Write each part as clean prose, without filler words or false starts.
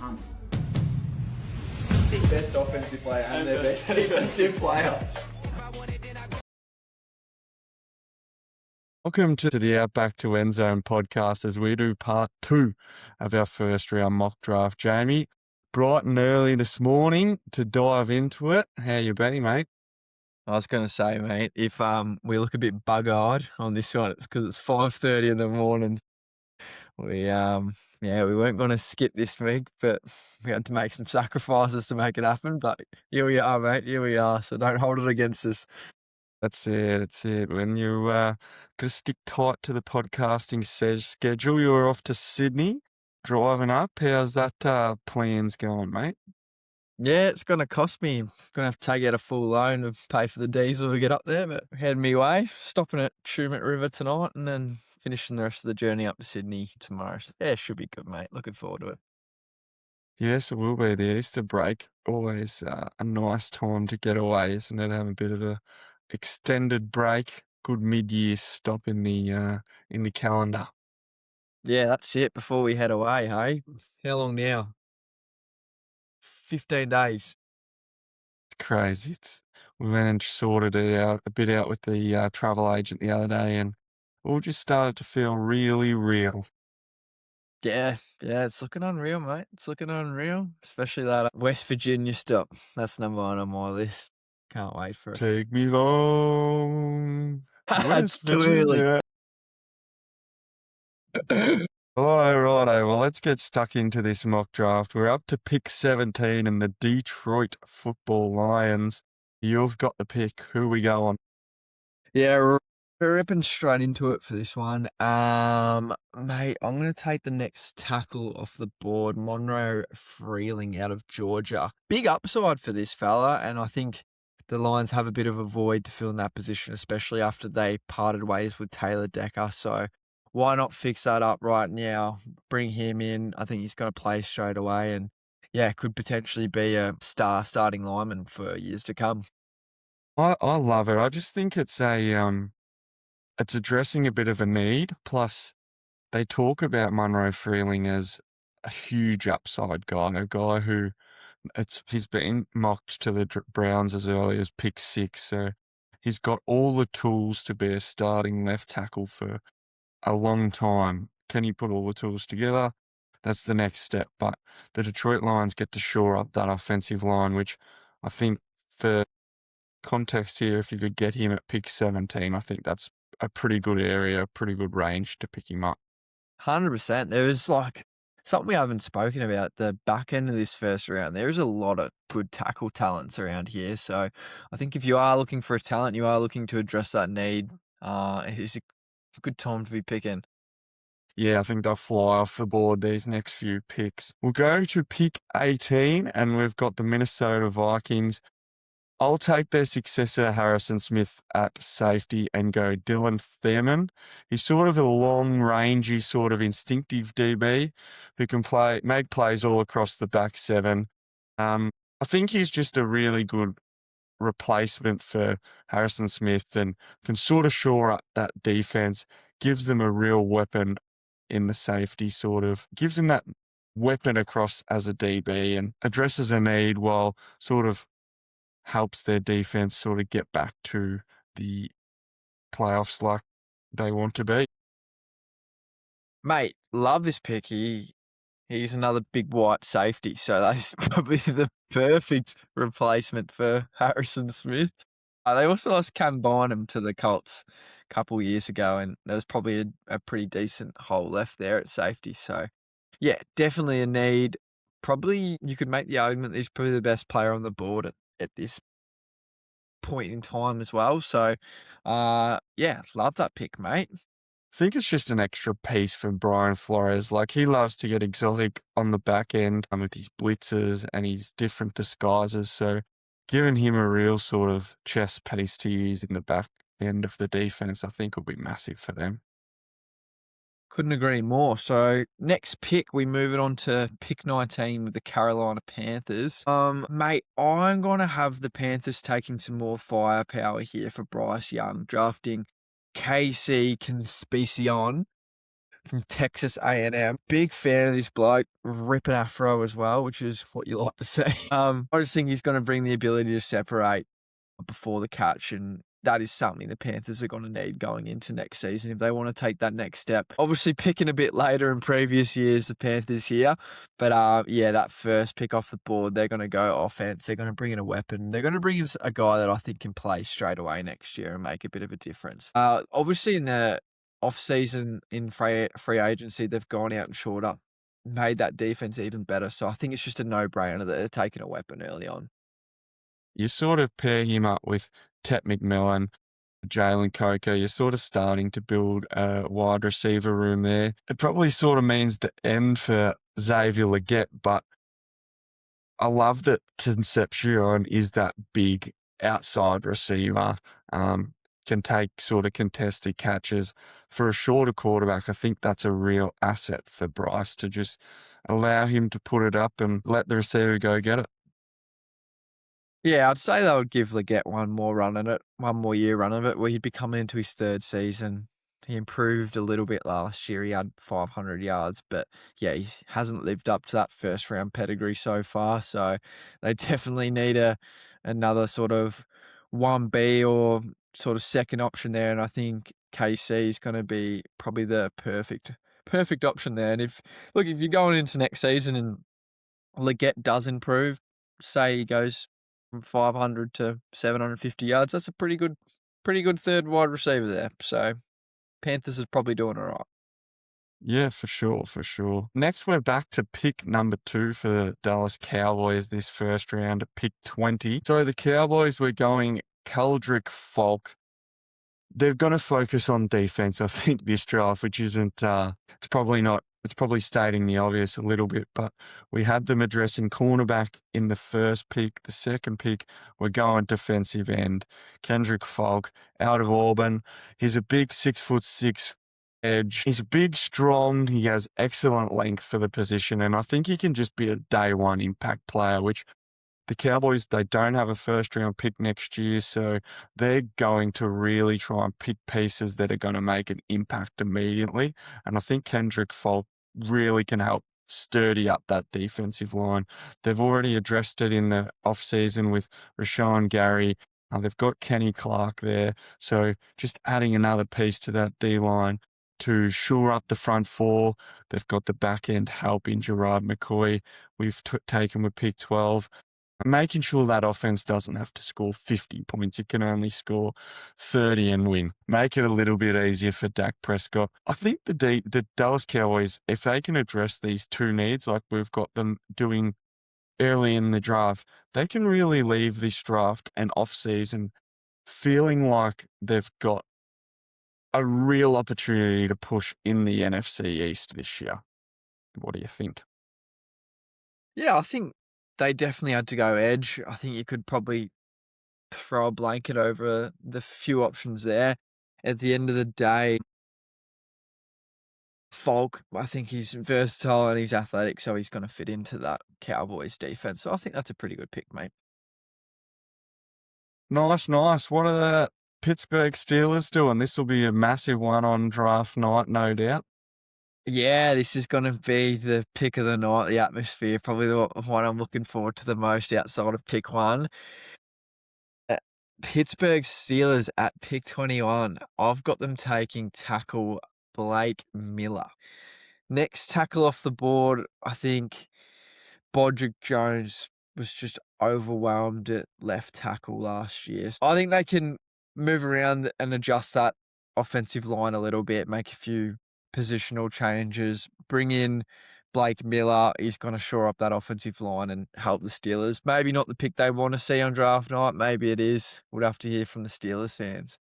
punt. Best offensive player and their best defensive player. Welcome to the Outback to End Zone podcast as we do part 2 of our first round mock draft. Jamie, bright and early this morning to dive into it. How you been, mate? I was going to say, mate, if we look a bit bug-eyed on this one, it's because it's 5:30 in the morning. We weren't going to skip this week, but we had to make some sacrifices to make it happen. But here we are, mate. Here we are. So don't hold it against us. That's it. When you got to stick tight to the podcasting schedule, you were off to Sydney, driving up. How's that plans going, mate? Yeah, it's going to cost me. I'm going to have to take out a full loan to pay for the diesel to get up there, but heading me way, stopping at Tumut River tonight and then finishing the rest of the journey up to Sydney tomorrow. So, yeah, it should be good, mate. Looking forward to it. Yes, it will be. The Easter break, always a nice time to get away, isn't it? Have a bit of a extended break, good mid-year stop in the calendar. Yeah, that's it before we head away, hey? How long now? 15 days. It's crazy. We went and sorted it out a bit out with the travel agent the other day, and all just started to feel really real. Yeah, it's looking unreal, mate. It's looking unreal, especially that West Virginia stop. That's number 1 on my list. Can't wait for it. Take me home, It's West too early. Virginia. Righto. Well, let's get stuck into this mock draft. We're up to pick 17 in the Detroit Football Lions. You've got the pick. Who we go on? Yeah, we're ripping straight into it for this one. Mate, I'm going to take the next tackle off the board, Monroe Freeling out of Georgia. Big upside for this fella, and I think the Lions have a bit of a void to fill in that position, especially after they parted ways with Taylor Decker. So why not fix that up right now? Bring him in. I think he's going to play straight away and, yeah, could potentially be a star starting lineman for years to come. I love it. I just think it's addressing a bit of a need. Plus, they talk about Monroe Freeling as a huge upside guy, a guy who he's been mocked to the Browns as early as pick 6. So he's got all the tools to be a starting left tackle for a long time. Can he put all the tools together? That's the next step. But the Detroit Lions get to shore up that offensive line, which I think for context here, if you could get him at pick 17, I think that's a pretty good area, pretty good range to pick him up. 100%. There was something we haven't spoken about the back end of this first round. There is a lot of good tackle talents around here. So I think if you are looking for a talent, you are looking to address that need. It's a good time to be picking. Yeah, I think they'll fly off the board these next few picks. We'll go to pick 18, and we've got the Minnesota Vikings. I'll take their successor, Harrison Smith, at safety and go Dylan Thurman. He's sort of a long-rangey, sort of instinctive DB who can make plays all across the back 7. I think he's just a really good replacement for Harrison Smith and can sort of shore up that defense, gives them a real weapon in the safety, sort of gives them that weapon across as a DB and addresses a need while sort of helps their defense sort of get back to the playoffs like they want to be. Mate, love this pick. He's another big white safety, so that's probably the perfect replacement for Harrison Smith. They also lost Cam Bynum to the Colts a couple of years ago, and there was probably a pretty decent hole left there at safety. So, yeah, definitely a need. Probably you could make the argument that he's probably the best player on the board at this point in time as well. So, yeah, love that pick, mate. I think it's just an extra piece for Brian Flores. Like, he loves to get exotic on the back end with his blitzes and his different disguises. So giving him a real sort of chess piece to use in the back end of the defense, I think will be massive for them. Couldn't agree more. So next pick, we move it on to pick 19 with the Carolina Panthers. Mate, I'm going to have the Panthers taking some more firepower here for Bryce Young, drafting KC Conspicuon from Texas A&M. Big fan of this bloke, ripping afro as well, which is what you like to see. I just think he's going to bring the ability to separate before the catch, and that is something the Panthers are going to need going into next season if they want to take that next step. Obviously, picking a bit later in previous years, the Panthers here, but yeah, that first pick off the board, they're going to go offense. They're going to bring in a weapon. They're going to bring in a guy that I think can play straight away next year and make a bit of a difference. Obviously, in the off-season in free agency, they've gone out and shored up, made that defense even better. So I think it's just a no-brainer that they're taking a weapon early on. You sort of pair him up with Tet McMillan, Jalen Coker. You're sort of starting to build a wide receiver room there. It probably sort of means the end for Xavier Legette, but I love that Concepcion is that big outside receiver, can take sort of contested catches. For a shorter quarterback, I think that's a real asset for Bryce to just allow him to put it up and let the receiver go get it. Yeah, I'd say they would give Legette one more year run of it, where he'd be coming into his third season. He improved a little bit last year. He had 500 yards, but yeah, he hasn't lived up to that first round pedigree so far. So they definitely need another sort of 1B or sort of second option there. And I think KC is going to be probably the perfect option there. And if you're going into next season and Legette does improve, say he goes from 500 to 750 yards, that's a pretty good third wide receiver there. So Panthers is probably doing all right. Yeah, for sure, for sure. Next, we're back to pick number 2 for the Dallas Cowboys this first round at pick 20. So the Cowboys, we're going Keldrick Falk. They're going to focus on defense, I think, this draft, which isn't, it's probably stating the obvious a little bit, but we had them addressing cornerback in the first pick. The second pick, we're going defensive end. Kendrick Falk out of Auburn. He's a big 6'6" edge. He's big, strong. He has excellent length for the position, and I think he can just be a day one impact player, which the Cowboys, they don't have a first-round pick next year, so they're going to really try and pick pieces that are going to make an impact immediately. And I think Kendrick Falk really can help sturdy up that defensive line. They've already addressed it in the offseason with Rashawn Gary. They've got Kenny Clark there, so just adding another piece to that D-line to shore up the front four. They've got the back end help in Gerard McCoy. We've taken with pick 12. Making sure that offense doesn't have to score 50 points. It can only score 30 and win. Make it a little bit easier for Dak Prescott. I think the Dallas Cowboys, if they can address these two needs like we've got them doing early in the draft, they can really leave this draft and offseason feeling like they've got a real opportunity to push in the NFC East this year. What do you think? Yeah, I think they definitely had to go edge. I think you could probably throw a blanket over the few options there. At the end of the day, Falk, I think he's versatile and he's athletic, so he's going to fit into that Cowboys defense. So I think that's a pretty good pick, mate. Nice. What are the Pittsburgh Steelers doing? This will be a massive one on draft night, no doubt. Yeah, this is going to be the pick of the night, the atmosphere, probably the one I'm looking forward to the most outside of pick 1. Pittsburgh Steelers at pick 21. I've got them taking tackle Blake Miller. Next tackle off the board, I think Bodrick Jones was just overwhelmed at left tackle last year. I think they can move around and adjust that offensive line a little bit, make a few positional changes, bring in Blake Miller. He's going to shore up that offensive line and help the Steelers. Maybe not the pick they want to see on draft night. Maybe it is. We'll have to hear from the Steelers fans.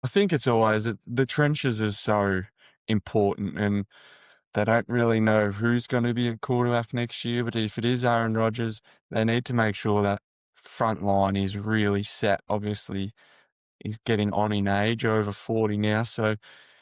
I think it's always the trenches is so important, and they don't really know who's going to be a quarterback next year. But if it is Aaron Rodgers, they need to make sure that front line is really set. Obviously, he's getting on in age, over 40 now, so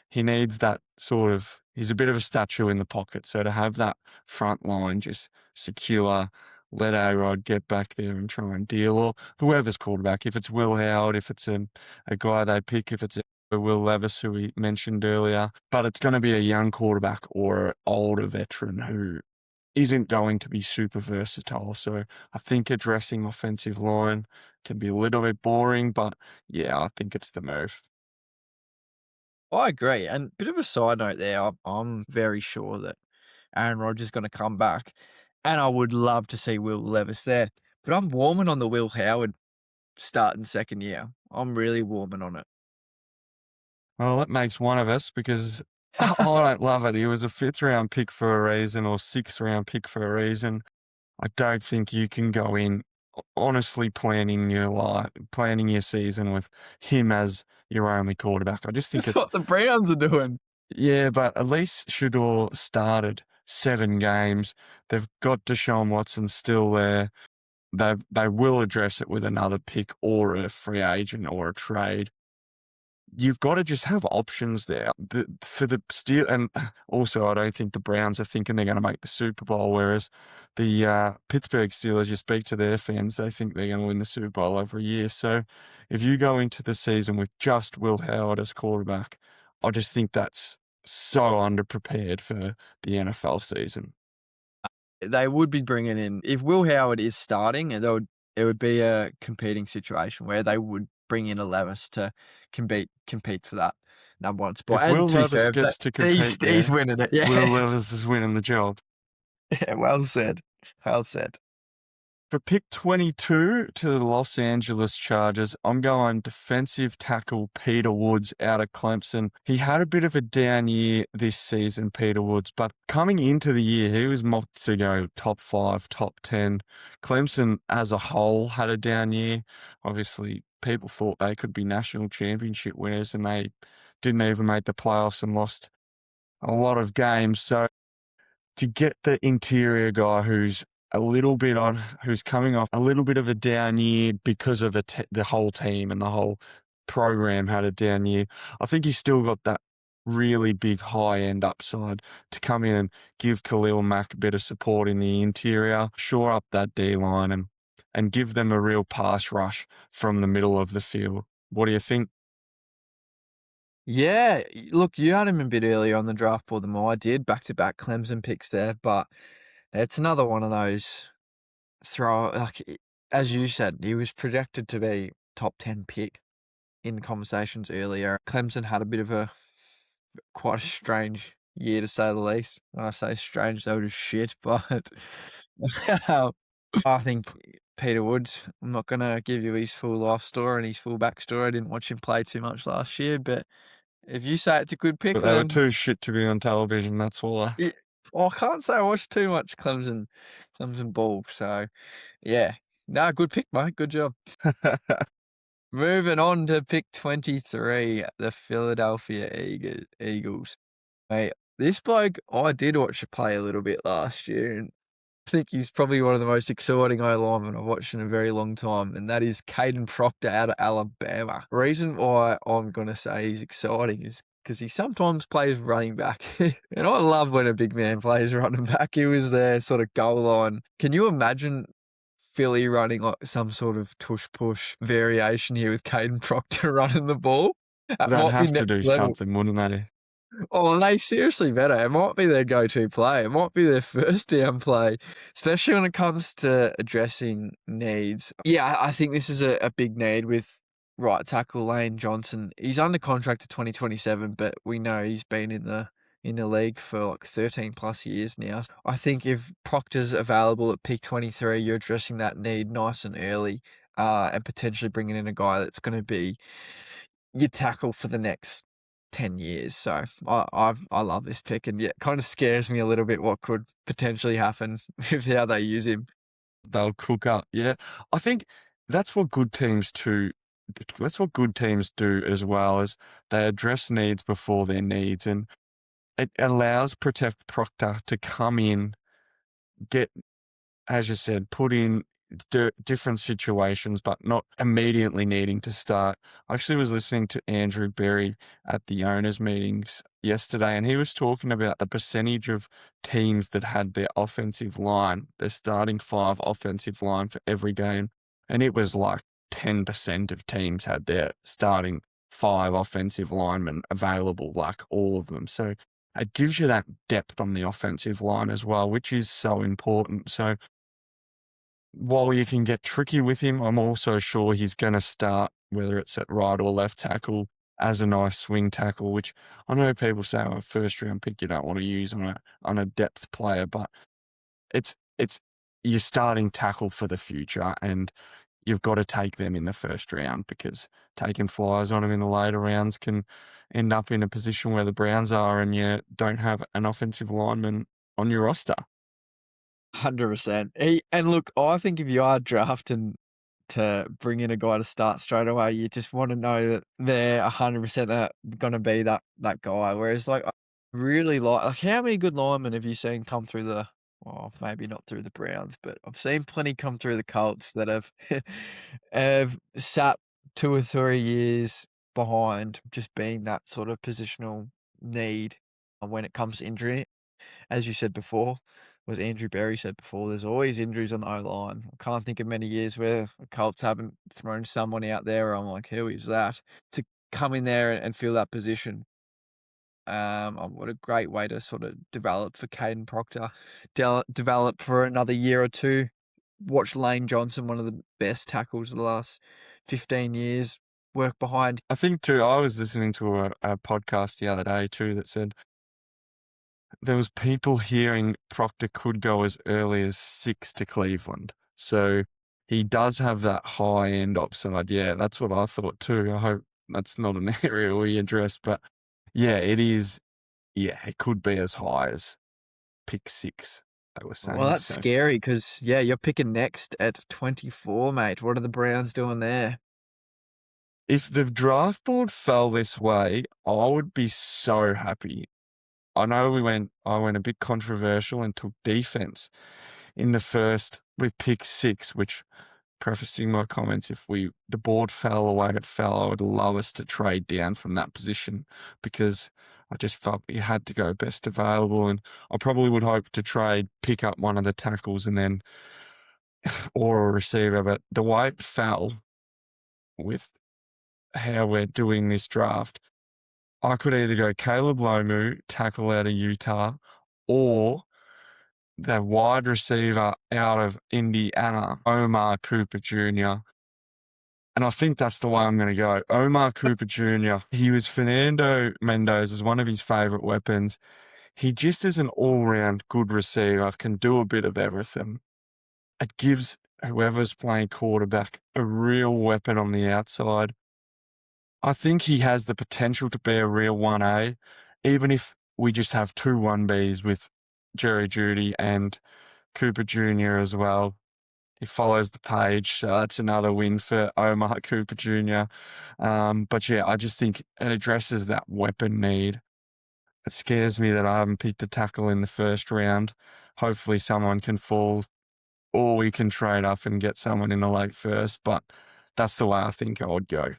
he needs that sort of. He's a bit of a statue in the pocket, so to have that front line just secure, let A-Rod get back there and try and deal, or whoever's quarterback, if it's Will Howard, if it's a guy they pick, if it's Will Levis, who we mentioned earlier, but it's going to be a young quarterback or an older veteran who isn't going to be super versatile. So I think addressing offensive line can be a little bit boring, but yeah, I think it's the move. I agree. And bit of a side note there, I'm very sure that Aaron Rodgers is going to come back, and I would love to see Will Levis there. But I'm warming on the Will Howard starting second year. I'm really warming on it. Well, that makes one of us because I don't love it. He was a fifth round pick for a reason or sixth round pick for a reason. I don't think you can go in honestly planning your season with him as your only quarterback. I just think That's it's what the Browns are doing. yeah, but at least Shador started 7 games. They've got Deshaun Watson still there. They will address it with another pick or a free agent or a trade. You've got to just have options there. For the Steel, and also I don't think the Browns are thinking they're going to make the Super Bowl, whereas the Pittsburgh Steelers, you speak to their fans, they think they're going to win the Super Bowl every year. So if you go into the season with just Will Howard as quarterback, I just think that's so underprepared for the NFL season. They would be bringing in, if Will Howard is starting, and it would be a competing situation where they would bring in a Levis to compete for that number one spot. If And Will to be Levis fair, gets to compete he's there, winning it. Will Yeah. Levis is winning the job. Yeah, well said. Well said. For pick 22 to the Los Angeles Chargers, I'm going defensive tackle Peter Woods out of Clemson. He had a bit of a down year this season, Peter Woods, but coming into the year, he was mocked to go top 5, top 10. Clemson as a whole had a down year. Obviously, people thought they could be national championship winners, and they didn't even make the playoffs and lost a lot of games. So to get the interior guy who's coming off a little bit of a down year because of the whole team and the whole program had a down year. I think he's still got that really big high end upside to come in and give Khalil Mack a bit of support in the interior, shore up that D line and give them a real pass rush from the middle of the field. What do you think? Yeah, look, you had him a bit earlier on the draft board than I did. Back-to-back Clemson picks there, but it's another one of those as you said, he was projected to be top 10 pick in conversations earlier. Clemson had a bit of quite a strange year, to say the least. When I say strange, they were just shit, but I think Peter Woods, I'm not going to give you his full life story and his full backstory. I didn't watch him play too much last year, but if you say it's a good pick, But they were then too shit to be on television, that's why. I can't say I watched too much Clemson ball. So, yeah. No, good pick, mate. Good job. Moving on to pick 23, the Philadelphia Eagles. Mate, this bloke, I did watch play a little bit last year, and I think he's probably one of the most exciting O-linemen I've watched in a very long time, and that is Caden Proctor out of Alabama. Reason why I'm going to say he's exciting is because he sometimes plays running back. And I love when a big man plays running back. He was their sort of goal line. Can you imagine Philly running like some sort of tush-push variation here with Caden Proctor running the ball? That They'd might be have to next do level. something, wouldn't they? Oh, they seriously better. It might be their go-to play. It might be their first down play, especially when it comes to addressing needs. Yeah, I think this is a big need with right tackle Lane Johnson. He's under contract to 2027, but we know he's been in the league for like 13 plus years now. I think if Proctor's available at pick 23, you're addressing that need nice and early, and potentially bringing in a guy that's going to be your tackle for the next 10 years. So I love this pick, and yeah, it kind of scares me a little bit what could potentially happen with how they use him. They'll cook up. Yeah. I think that's what good teams do. That's what good teams do as well, is they address needs before their needs, and it allows Protect Proctor to come in, get, as you said, put in different situations, but not immediately needing to start. I actually was listening to Andrew Berry at the owners' meetings yesterday, and he was talking about the percentage of teams that had their offensive line, their starting 5 offensive line for every game. And it was like 10% of teams had their starting 5 offensive linemen available, like all of them. So it gives you that depth on the offensive line as well, which is so important. So while you can get tricky with him, I'm also sure he's going to start, whether it's at right or left tackle, as a nice swing tackle, which I know people say, oh, first round pick you don't want to use on a depth player, but it's your starting tackle for the future, and you've got to take them in the first round, because taking flyers on them in the later rounds can end up in a position where the Browns are and you don't have an offensive lineman on your roster. 100%. And look, I think if you are drafting to bring in a guy to start straight away, you just want to know that they're 100% going to be that guy. Whereas, like, I really like how many good linemen have you seen come through well, maybe not through the Browns, but I've seen plenty come through the Colts that have have sat 2 or 3 years behind, just being that sort of positional need when it comes to injury. As you said before, was Andrew Berry said before, there's always injuries on the O-line. I can't think of many years where the Colts haven't thrown someone out there where I'm like, who is that? To come in there and fill that position. What a great way to sort of develop for Caden Proctor. Develop for another year or two. Watch Lane Johnson, one of the best tackles of the last 15 years, work behind. I think too, I was listening to a podcast the other day too that said there was people hearing Proctor could go as early as 6 to Cleveland. So he does have that high-end upside. Yeah, that's what I thought too. I hope that's not an area we address. But yeah, it is. Yeah, it could be as high as pick 6, they were saying. Well, that's So scary because, yeah, you're picking next at 24, mate. What are the Browns doing there? if the draft board fell this way, I would be so happy. I know I went a bit controversial and took defense in the first with pick 6, which, prefacing my comments, if the board fell the way it fell, I would love us to trade down from that position, because I just felt we had to go best available, and I probably would hope to pick up one of the tackles and then or a receiver. But the way it fell with how we're doing this draft, I could either go Caleb Lomu, tackle out of Utah, or the wide receiver out of Indiana, Omar Cooper Jr. And I think that's the way I'm going to go. Omar Cooper Jr. He was Fernando Mendoza's one of his favourite weapons. He just is an all-round good receiver, can do a bit of everything. It gives whoever's playing quarterback a real weapon on the outside. I think he has the potential to be a real 1A, even if we just have 2 1Bs with Jerry Jeudy and Cooper Jr. as well. He follows the page, so that's another win for Omar Cooper Jr. But yeah, I just think it addresses that weapon need. It scares me that I haven't picked a tackle in the first round. Hopefully someone can fall, or we can trade up and get someone in the late first, but that's the way I think I would go.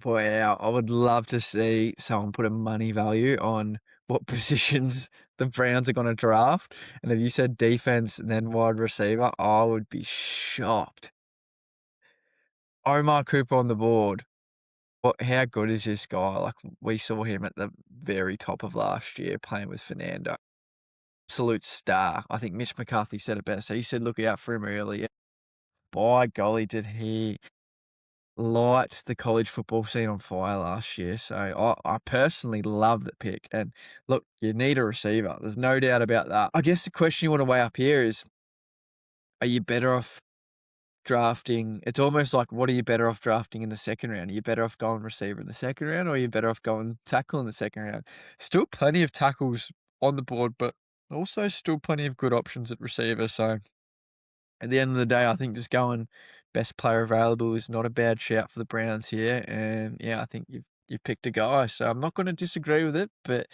Boy, yeah, I would love to see someone put a money value on what positions the Browns are going to draft. And if you said defense and then wide receiver, I would be shocked. Omar Cooper on the board. How good is this guy? Like, we saw him at the very top of last year playing with Fernando. Absolute star. I think Mitch McCarthy said it best. He said, look out for him early. By golly, did he light the college football scene on fire last year. So I personally love the pick. And look, you need a receiver. There's no doubt about that. I guess the question you want to weigh up here is, are you better off drafting? It's almost like, what are you better off drafting in the second round? Are you better off going receiver in the second round, or are you better off going tackle in the second round? Still plenty of tackles on the board, but also still plenty of good options at receiver. So at the end of the day, I think just going best player available is not a bad shout for the Browns here. And yeah, I think you've picked a guy. So I'm not going to disagree with it, but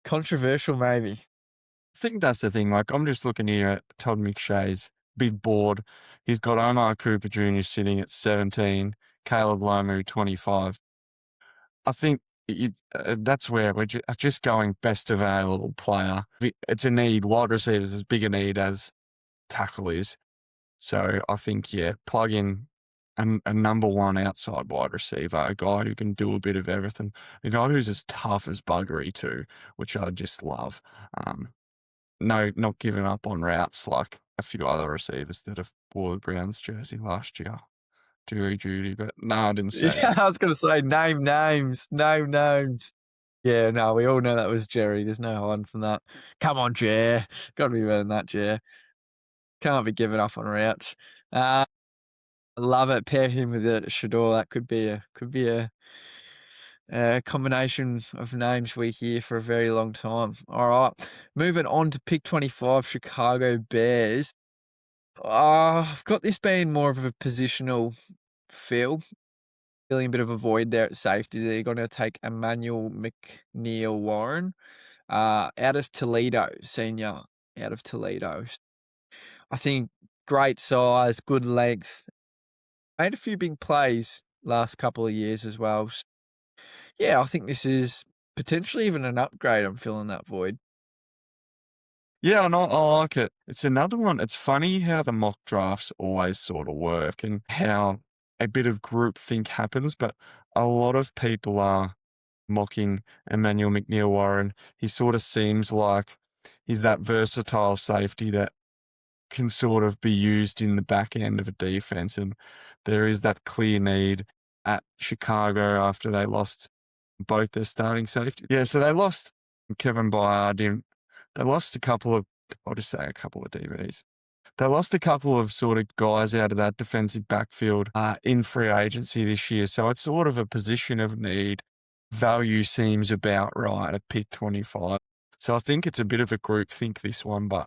controversial maybe. I think that's the thing. Like, I'm just looking here at Todd McShay's big board. He's got Omar Cooper Jr. sitting at 17, Caleb Lomu 25. I think that's where we're just going best available player. It's a need. Wide receivers is as big a need as tackle is. So I think, yeah, plug in a number one outside wide receiver, a guy who can do a bit of everything, a guy who's as tough as buggery too, which I just love. No, not giving up on routes like a few other receivers that have wore the Browns jersey last year. Jury duty, but no, I didn't say Yeah, that. I was gonna say name names, name names. Yeah, no, we all know that was Jerry. There's no hiding from that. Come on, Jer. Gotta be better than that, Jer. Can't be giving up on routes. I love it. Pair him with Shador. That could be a combination of names we hear for a very long time. All right, moving on to pick 25, Chicago Bears. I've got this being more of a positional feel. Feeling a bit of a void there at safety. They're going to take Emmanuel McNeil Warren out of Toledo, senior, out of Toledo. I think great size, good length. Made a few big plays last couple of years as well. Yeah, I think this is potentially even an upgrade. I'm filling that void. Yeah, and I like it. It's another one. It's funny how the mock drafts always sort of work and how a bit of groupthink happens, but a lot of people are mocking Emmanuel McNeil Warren. He sort of seems like he's that versatile safety that can sort of be used in the back end of a defense. And there is that clear need at Chicago after they lost both their starting safety. Yeah, so they lost Kevin Byard in. They lost a couple of, I'll just say a couple of DBs. They lost a couple of sort of guys out of that defensive backfield in free agency this year. So it's sort of a position of need. Value seems about right at pick 25. So I think it's a bit of a group think, this one, but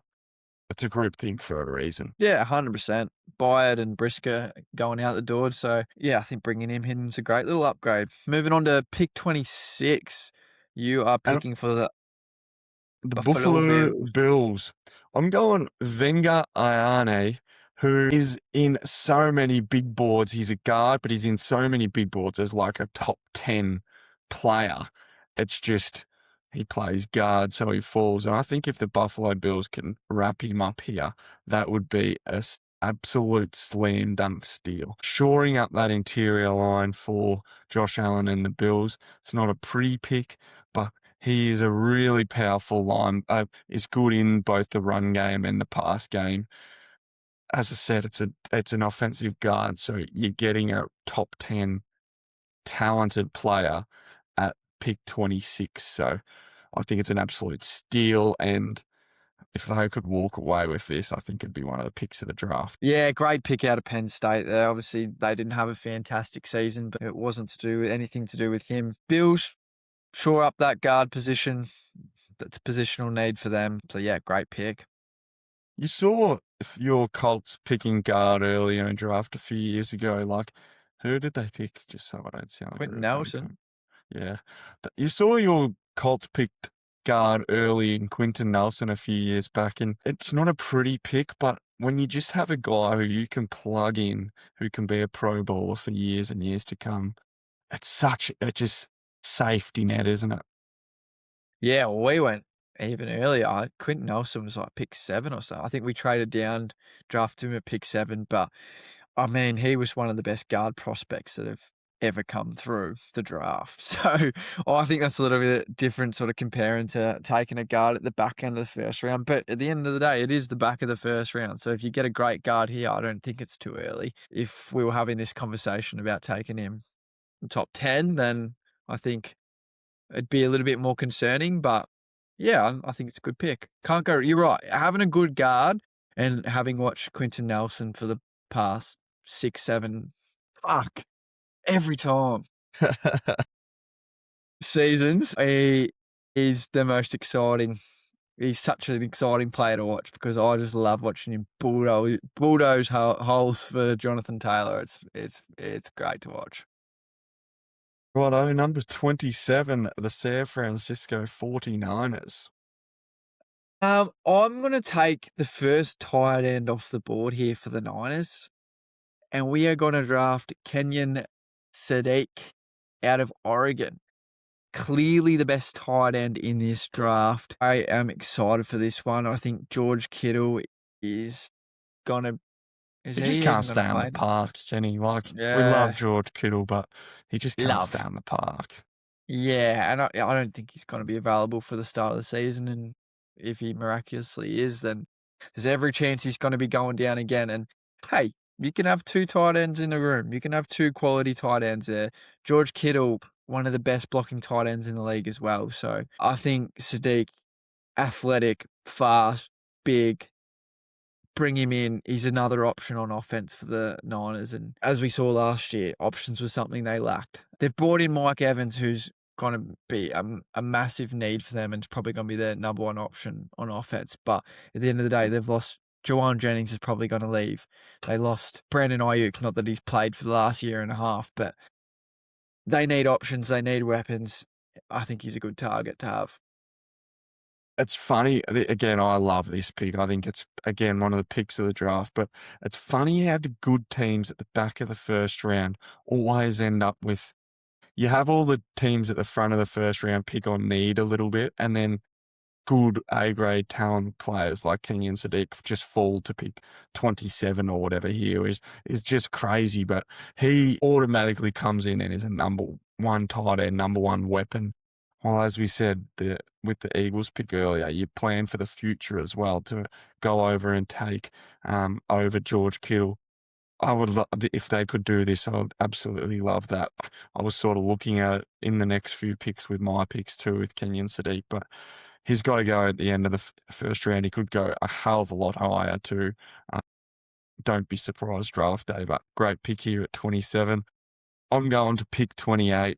it's a group think for a reason. Yeah, 100%. Byard and Brisker going out the door. So, yeah, I think bringing him in is a great little upgrade. Moving on to pick 26. You are And picking for the the Buffalo Buffalo Bills. Bills. I'm going Venga Ayane, who is in so many big boards. He's a guard, but he's in so many big boards as like a top 10 player. It's just he plays guard, so he falls. And I think if the Buffalo Bills can wrap him up here, that would be a absolute slam dunk steal. Shoring up that interior line for Josh Allen and the Bills. It's not a pretty pick, but he is a really powerful line. Is good in both the run game and the pass game. As I said, it's an offensive guard, so you're getting a top 10 talented player at pick 26. So I think it's an absolute steal. And if they could walk away with this, I think it'd be one of the picks of the draft. Yeah, great pick out of Penn State there. Obviously, they didn't have a fantastic season, but it wasn't to do with anything to do with him. Bills shore up that guard position. That's a positional need for them. So, yeah, great pick. You saw your Colts picking guard early in a draft a few years ago. Like, who did they pick? Just so I don't sound like Quentin a Nelson. dumb cunt. Yeah. You saw your Colts picked guard early in Quentin Nelson a few years back, and it's not a pretty pick, but when you just have a guy who you can plug in, who can be a pro bowler for years and years to come, it's such a just safety net, isn't it? Yeah, well, we went even earlier. Quentin Nelson was like pick 7 or so. I think we traded down, drafted him at pick 7. But, I mean, he was one of the best guard prospects that have ever come through the draft. So, I think that's a little bit different sort of comparing to taking a guard at the back end of the first round. But at the end of the day, it is the back of the first round. So if you get a great guard here, I don't think it's too early. If we were having this conversation about taking him in top 10, then I think it'd be a little bit more concerning, but yeah, I think it's a good pick. Can't go. You're right. Having a good guard and having watched Quentin Nelson for the past 6, 7, every time seasons, he is the most exciting. He's such an exciting player to watch because I just love watching him bulldoze holes for Jonathan Taylor. It's great to watch. Righto, number 27, the San Francisco 49ers. I'm going to take the first tight end off the board here for the Niners, and we are going to draft Kenyon Sadiq out of Oregon. Clearly the best tight end in this draft. I am excited for this one. I think George Kittle is going to Is He just he can't even stay gonna on the play? park, can he? Like, we love Yeah, George Kittle, but he just can't stay love. on the park. Yeah, and I don't think he's gonna be available for the start of the season, and if he miraculously is, then there's every chance he's gonna be going down again, and, hey, you can have 2 tight ends in the room. You can have 2 quality tight ends there. George Kittle, one of the best blocking tight ends in the league as well, so I think Sadiq, athletic, fast, big, bring him in. He's another option on offense for the Niners. And as we saw last year, options was something they lacked. They've brought in Mike Evans, who's going to be a massive need for them and it's probably going to be their number one option on offense. But at the end of the day, they've lost. Jawan Jennings is probably going to leave. They lost Brandon Ayuk, not that he's played for the last year and a half, but they need options. They need weapons. I think he's a good target to have. It's funny. Again, I love this pick. I think it's, again, one of the picks of the draft. But it's funny how the good teams at the back of the first round always end up with. You have all the teams at the front of the first round pick on need a little bit, and then good A-grade talent players like Kenyon Sadiq just fall to pick 27 or whatever here is just crazy. But he automatically comes in and is a number one tight end, number one weapon. Well, as we said, with the Eagles pick earlier, you plan for the future as well to go over and take over George Kittle. I would if they could do this, I would absolutely love that. I was sort of looking at it in the next few picks with my picks too, with Kenyon Sadiq, but he's got to go at the end of the first round. He could go a hell of a lot higher too. Don't be surprised draft day, but great pick here at 27. I'm going to pick 28.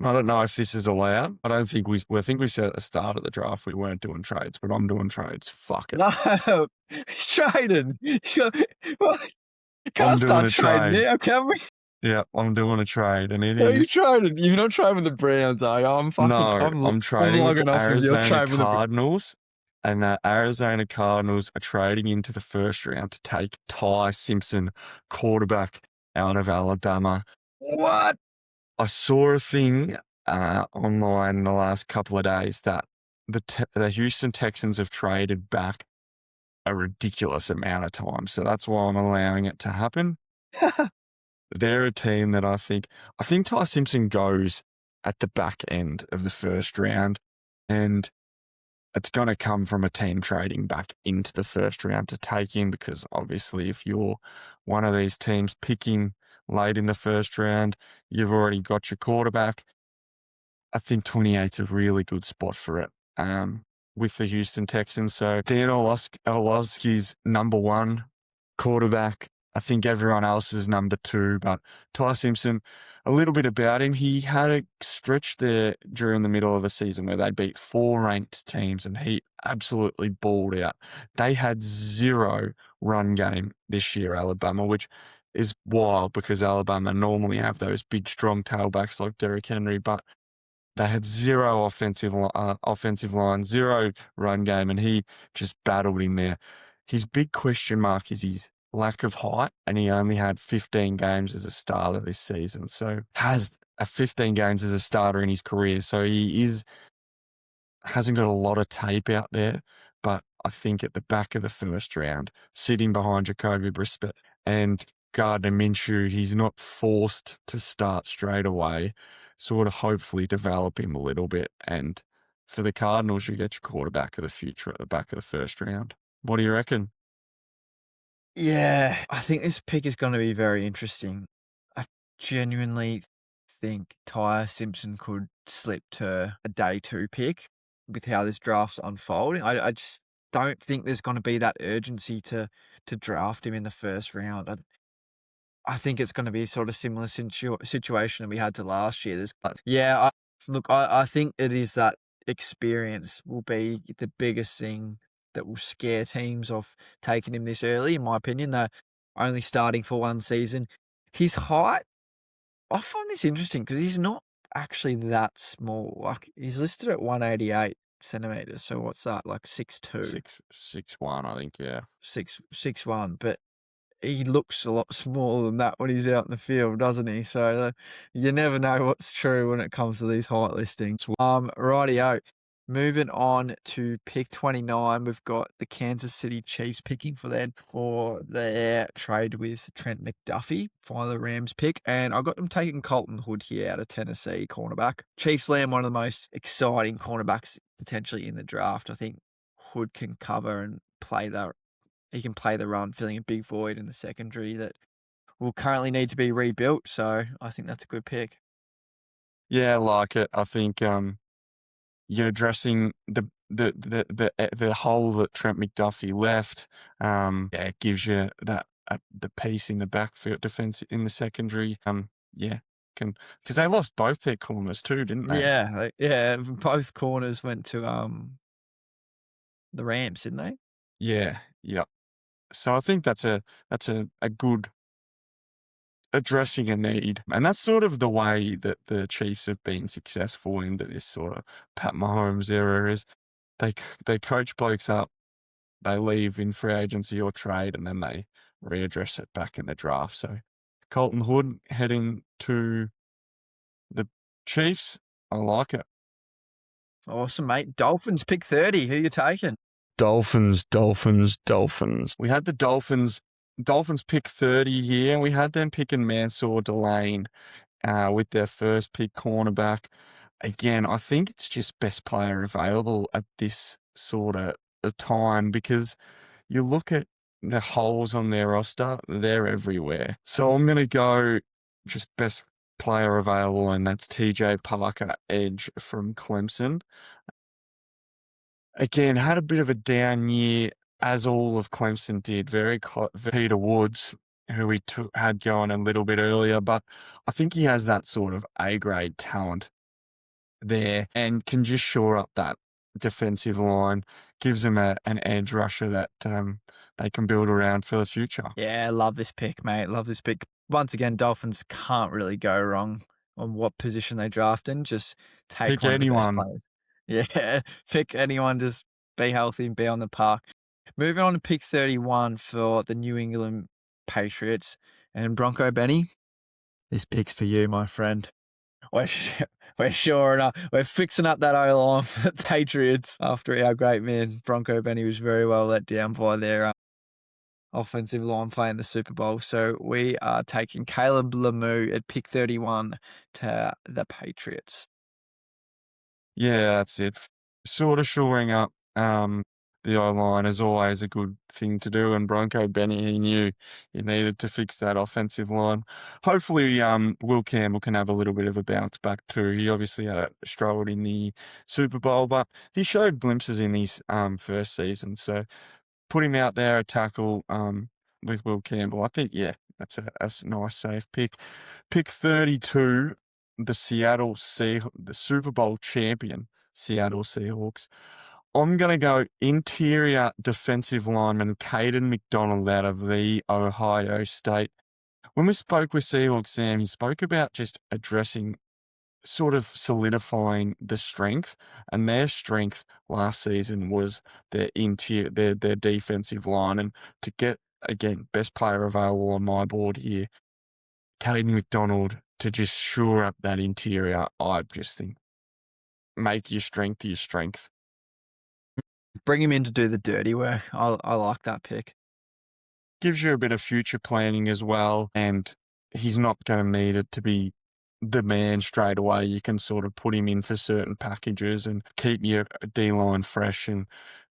I don't know if this is allowed. I don't think I think we said at the start of the draft we weren't doing trades, but I'm doing trades. Fuck it. No, he's trading. What? You I'm can't doing start a trading trade. now, can we? Yeah, I'm doing a trade, and it No, you is. trading. You're not trading with the Browns, are you? No, I'm I'm trading with the logging off with your Arizona trade with the. Cardinals, and the Arizona Cardinals are trading into the first round to take Ty Simpson, quarterback out of Alabama. What? I saw a thing online the last couple of days that the Houston Texans have traded back a ridiculous amount of time, so that's why I'm allowing it to happen. They're a team that I think Ty Simpson goes at the back end of the first round, and it's going to come from a team trading back into the first round to take him, because obviously if you're one of these teams picking late in the first round, you've already got your quarterback. I think 28's a really good spot for it with the Houston Texans. So Dan Orlovsky's number one quarterback. I think everyone else is number two, but Ty Simpson, a little bit about him. He had a stretch there during the middle of the season where they beat 4 ranked teams and he absolutely balled out. They had 0 run game this year, Alabama, which is wild because Alabama normally have those big, strong tailbacks like Derrick Henry, but they had 0 offensive line, 0 run game, and he just battled in there. His big question mark is his lack of height, and he only had 15 games as a starter this season. So has 15 games as a starter in his career. So he hasn't got a lot of tape out there, but I think at the back of the first round, sitting behind Jacoby Brissett and Gardner Minshew, he's not forced to start straight away. Sort of hopefully develop him a little bit. And for the Cardinals, you get your quarterback of the future at the back of the first round. What do you reckon? Yeah, I think this pick is going to be very interesting. I genuinely think Ty Simpson could slip to a day 2 pick with how this draft's unfolding. I just don't think there's going to be that urgency to draft him in the first round. I think it's going to be sort of similar situation that we had to last year. I think it is that experience will be the biggest thing that will scare teams off taking him this early. In my opinion, they're only starting for 1 season. His height, I find this interesting because he's not actually that small. Like he's listed at 188 centimeters. So what's that? Like 6'2", 6'1", I think. Yeah, 6'1", but he looks a lot smaller than that when he's out in the field, doesn't he? So you never know what's true when it comes to these height listings. Rightio. Moving on to pick 29, we've got the Kansas City Chiefs picking for their trade with Trent McDuffie for the Rams pick, and I got them taking Colton Hood here out of Tennessee, cornerback. Chiefs land one of the most exciting cornerbacks potentially in the draft. I think Hood can cover and he can play the run, filling a big void in the secondary that will currently need to be rebuilt. So I think that's a good pick. Yeah, I like it. I think you're addressing the hole that Trent McDuffie left. Yeah, it gives you that the piece in the backfield defense in the secondary. Yeah, because they lost both their corners too, didn't they? Yeah, both corners went to the Rams, didn't they? Yeah, yeah. So I think that's a good addressing a need. And that's sort of the way that the Chiefs have been successful into this sort of Pat Mahomes era is they coach blokes up, they leave in free agency or trade, and then they readdress it back in the draft. So Colton Hood heading to the Chiefs, I like it. Awesome, mate. Dolphins pick 30. Who you taking? Dolphins. We had the Dolphins pick 30 here, and we had them picking Mansour Delane with their first pick cornerback. Again, I think it's just best player available at this sort of time because you look at the holes on their roster, they're everywhere. So I'm going to go just best player available, and that's TJ Parker, edge from Clemson. Again, had a bit of a down year, as all of Clemson did. Peter Woods, who we had going a little bit earlier, but I think he has that sort of A-grade talent there and can just shore up that defensive line, gives them an edge rusher that they can build around for the future. Yeah, love this pick, mate. Love this pick. Once again, Dolphins can't really go wrong on what position they draft in. Just take Pick one of the best anyone. players. Yeah, pick anyone. Just be healthy and be on the park. Moving on to pick 31 for the New England Patriots and Bronco Benny. This pick's for you, my friend. We're sure enough. We're fixing up that O-line for the Patriots after our great man Bronco Benny was very well let down by their offensive line playing the Super Bowl. So we are taking Caleb Lemieux at pick 31 to the Patriots. Yeah, that's it. Sort of shoring up the O-line is always a good thing to do, and Bronco Benny, he knew he needed to fix that offensive line. Hopefully, Will Campbell can have a little bit of a bounce back too. He obviously struggled in the Super Bowl, but he showed glimpses in his first season. So put him out there, a tackle with Will Campbell. I think, yeah, that's a nice safe pick. Pick 32, the Super Bowl champion Seattle Seahawks. I'm going to go interior defensive lineman Caden McDonald out of the Ohio State. When we spoke with Seahawks Sam, he spoke about just addressing, sort of solidifying the strength, and their strength last season was their defensive line. And to get, again, best player available on my board here, Caden McDonald, to just shore up that interior, I just think make your strength your strength. Bring him in to do the dirty work. I like that pick. Gives you a bit of future planning as well, and he's not going to need it to be the man straight away. You can sort of put him in for certain packages and keep your D-line fresh and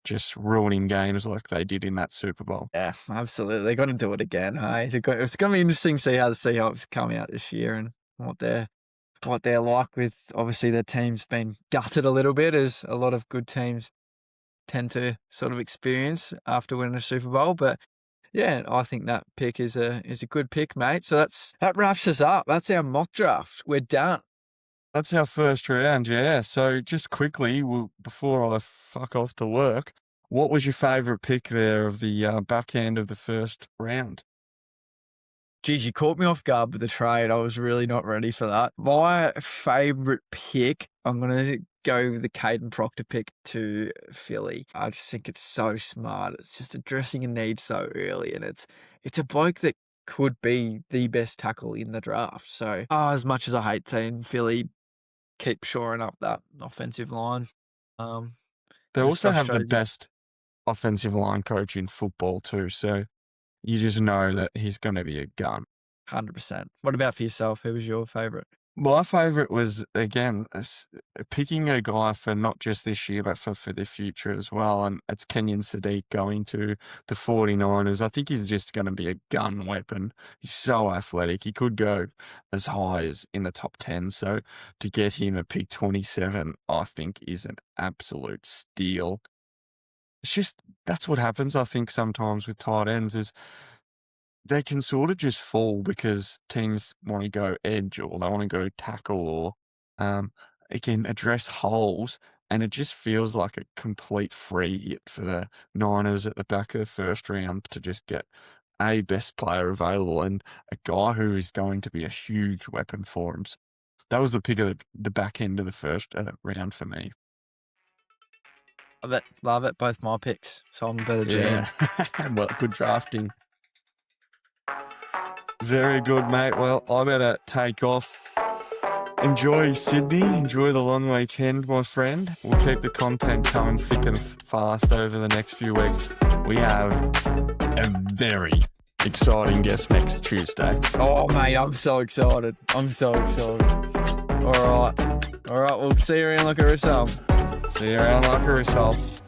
just ruining games like they did in that Super Bowl. Yeah, absolutely. They're going to do it again. Hey, it's going to be interesting to see how the Seahawks come out this year and what they're like with, obviously, their team's been gutted a little bit, as a lot of good teams tend to sort of experience after winning a Super Bowl. But yeah, I think that pick is a good pick, mate. So that wraps us up. That's our mock draft. We're done. That's our first round, yeah. So just quickly, before I fuck off to work, what was your favourite pick there of the back end of the first round? Geez, you caught me off guard with the trade. I was really not ready for that. My favourite pick, I'm going to go with the Caden Proctor pick to Philly. I just think it's so smart. It's just addressing a need so early, and it's a bloke that could be the best tackle in the draft. So as much as I hate seeing Philly keep shoring up that offensive line, They Just also have the frustrated you. best offensive line coach in football too, so you just know that he's going to be a gun. 100%. What about for yourself? Who was your favourite? My favourite was, again, picking a guy for not just this year, but for the future as well, and it's Kenyon Sadiq going to the 49ers. I think he's just going to be a gun weapon. He's so athletic. He could go as high as in the top 10, so to get him at pick 27, I think is an absolute steal. It's just, that's what happens, I think, sometimes with tight ends is they can sort of just fall because teams want to go edge or they want to go tackle or it can address holes, and it just feels like a complete free hit for the Niners at the back of the first round to just get a best player available and a guy who is going to be a huge weapon for him. So that was the pick of the back end of the first round for me. Love it. Both my picks. So I'm a better GM. Yeah, well, good drafting. Very good, mate. Well, I better take off. Enjoy Sydney. Enjoy the long weekend, my friend. We'll keep the content coming thick and fast over the next few weeks. We have a very exciting guest next Tuesday. Oh, mate, I'm so excited. I'm so excited. All right. We'll see you around like a result. See you around like a result.